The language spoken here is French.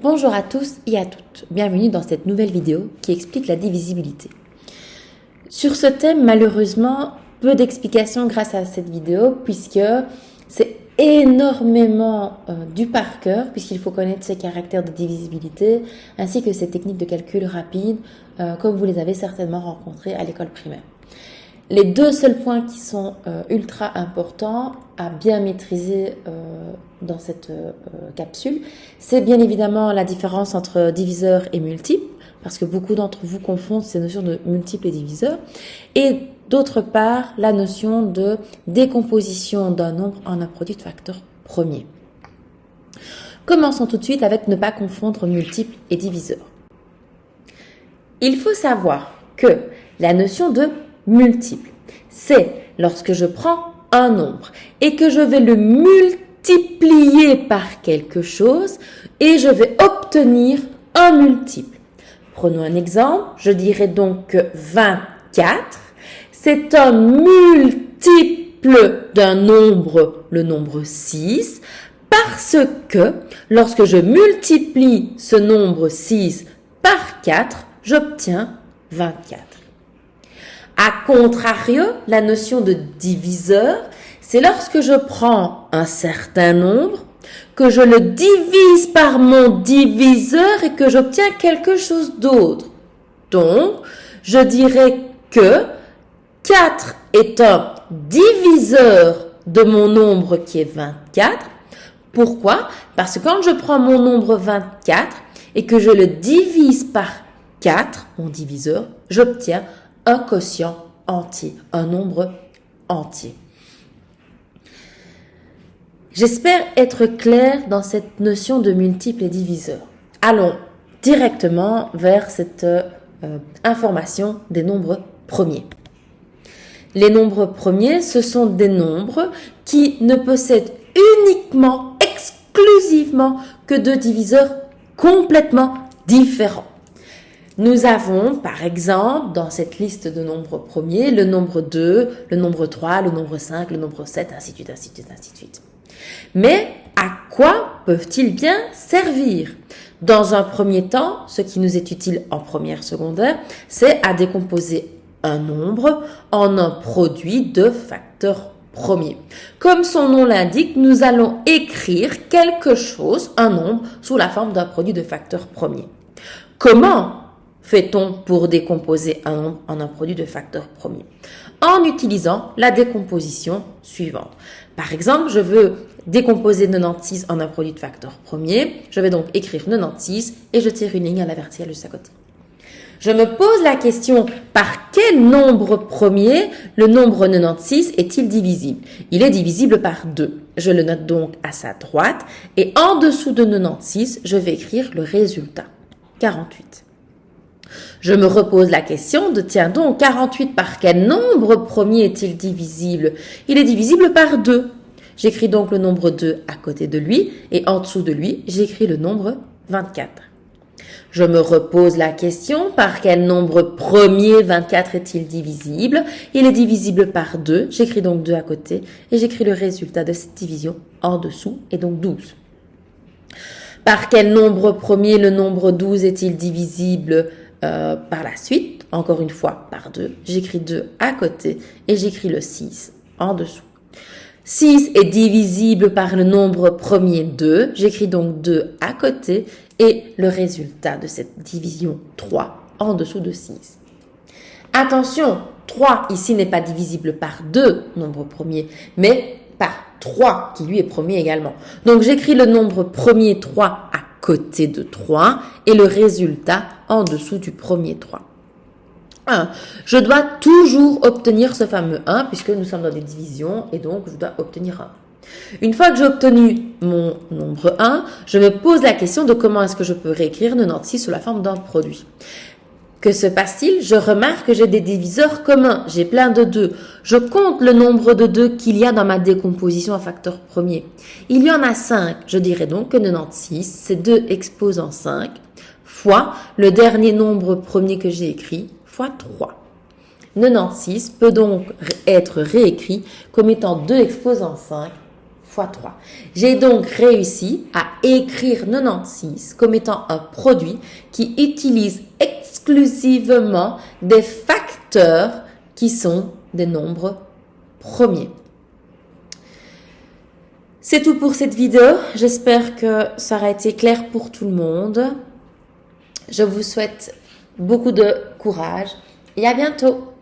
Bonjour à tous et à toutes, bienvenue dans cette nouvelle vidéo qui explique la divisibilité. Sur ce thème, malheureusement, peu d'explications grâce à cette vidéo puisque c'est énormément du par cœur puisqu'il faut connaître ces caractères de divisibilité ainsi que ces techniques de calcul rapide comme vous les avez certainement rencontrées à l'école primaire. Les deux seuls points qui sont ultra importants à bien maîtriser dans cette capsule, c'est bien évidemment la différence entre diviseur et multiple, parce que beaucoup d'entre vous confondent ces notions de multiple et diviseur, et d'autre part, la notion de décomposition d'un nombre en un produit de facteurs premiers. Commençons tout de suite avec ne pas confondre multiple et diviseur. Il faut savoir que la notion de multiple, c'est lorsque je prends un nombre et que je vais le multiplier par quelque chose et je vais obtenir un multiple. Prenons un exemple, je dirais donc que 24, c'est un multiple d'un nombre, le nombre 6, parce que lorsque je multiplie ce nombre 6 par 4, j'obtiens 24. A contrario, la notion de diviseur, c'est lorsque je prends un certain nombre, que je le divise par mon diviseur et que j'obtiens quelque chose d'autre. Donc, je dirais que 4 est un diviseur de mon nombre qui est 24. Pourquoi? Parce que quand je prends mon nombre 24 et que je le divise par 4, mon diviseur, j'obtiens un quotient entier, un nombre entier. J'espère être claire dans cette notion de multiple et diviseur. Allons directement vers cette information des nombres premiers. Les nombres premiers, ce sont des nombres qui ne possèdent uniquement, exclusivement que deux diviseurs complètement différents. Nous avons, par exemple, dans cette liste de nombres premiers, le nombre 2, le nombre 3, le nombre 5, le nombre 7, ainsi de suite, ainsi de suite, ainsi de suite. Mais à quoi peuvent-ils bien servir? Dans un premier temps, ce qui nous est utile en première secondaire, c'est à décomposer un nombre en un produit de facteurs premiers. Comme son nom l'indique, nous allons écrire quelque chose, un nombre, sous la forme d'un produit de facteurs premiers. Comment fait-on pour décomposer un nombre en un produit de facteurs premiers? En utilisant la décomposition suivante. Par exemple, je veux décomposer 96 en un produit de facteurs premiers. Je vais donc écrire 96 et je tire une ligne à la verticale juste à côté. Je me pose la question, par quel nombre premier le nombre 96 est-il divisible? Il est divisible par 2. Je le note donc à sa droite et en dessous de 96, je vais écrire le résultat, 48. Je me repose la question de, tiens donc, 48 par quel nombre premier est-il divisible? Il est divisible par 2. J'écris donc le nombre 2 à côté de lui et en dessous de lui, j'écris le nombre 24. Je me repose la question, par quel nombre premier 24 est-il divisible? Il est divisible par 2. J'écris donc 2 à côté et j'écris le résultat de cette division en dessous et donc 12. Par quel nombre premier le nombre 12 est-il divisible par la suite? Encore une fois, par 2. J'écris 2 à côté et j'écris le 6 en dessous. 6 est divisible par le nombre premier 2. J'écris donc 2 à côté et le résultat de cette division 3 en dessous de 6. Attention, 3 ici n'est pas divisible par 2 nombre premier, mais par 3 qui lui est premier également. Donc j'écris le nombre premier 3 à côté de 3 et le résultat en dessous du premier 3. 1. Je dois toujours obtenir ce fameux 1 puisque nous sommes dans des divisions et donc je dois obtenir 1. Une fois que j'ai obtenu mon nombre 1, je me pose la question de comment est-ce que je peux réécrire 96 sous la forme d'un produit. Que se passe-t-il? Je remarque que j'ai des diviseurs communs, j'ai plein de 2. Je compte le nombre de 2 qu'il y a dans ma décomposition en facteurs premiers. Il y en a 5, je dirais donc que 96, c'est 2 exposant 5, fois le dernier nombre premier que j'ai écrit, fois 3. 96 peut donc être réécrit comme étant 2 exposant 5 fois 3. J'ai donc réussi à écrire 96 comme étant un produit qui utilise exclusivement des facteurs qui sont des nombres premiers. C'est tout pour cette vidéo. J'espère que ça aura été clair pour tout le monde. Je vous souhaite beaucoup de courage et à bientôt.